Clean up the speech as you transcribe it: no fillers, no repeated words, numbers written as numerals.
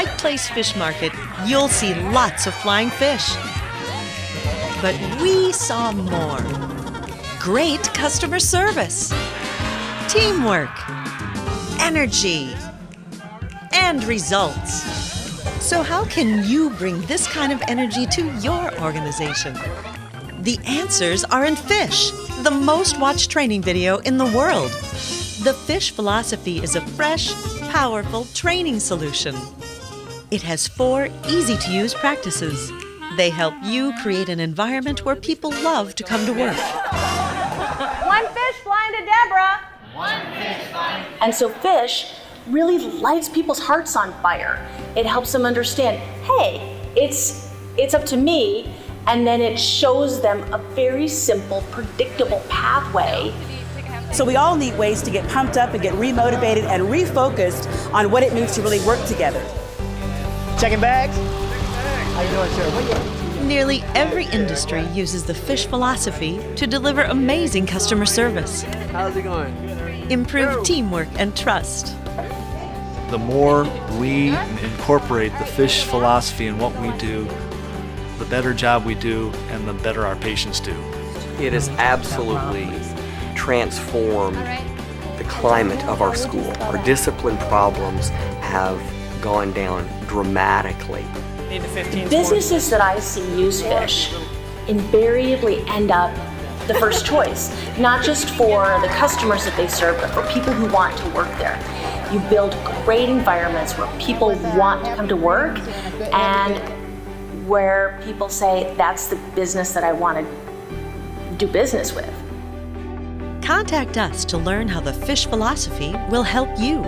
Pike Place Fish Market, you'll see lots of flying fish. But we saw more. Great customer service, teamwork, energy, and results. So how can you bring this kind of energy to your organization? The answers are in Fish, the most watched training video in the world. The Fish philosophy is a fresh, powerful training solution. It has 4 easy-to-use practices. They help you create an environment where people love to come to work. One fish flying to Deborah. One fish flying. And so Fish really lights people's hearts on fire. It helps them understand, hey, it's up to me, and then it shows them a very simple, predictable pathway. So we all need ways to get pumped up and get remotivated and refocused on what it means to really work together. Checking bags? How you doing, sir? Nearly every industry uses the Fish philosophy to deliver amazing customer service, How's it going? improve teamwork and trust. The more we incorporate the Fish philosophy in what we do, the better job we do and the better our patients do. It has absolutely transformed the climate of our school. Our discipline problems have gone down dramatically. Businesses that I see use Fish invariably end up the first choice, not just for the customers that they serve, but for people who want to work there. You build great environments where people want to come to work and where people say, that's the business that I want to do business with. Contact us to learn how the Fish philosophy will help you.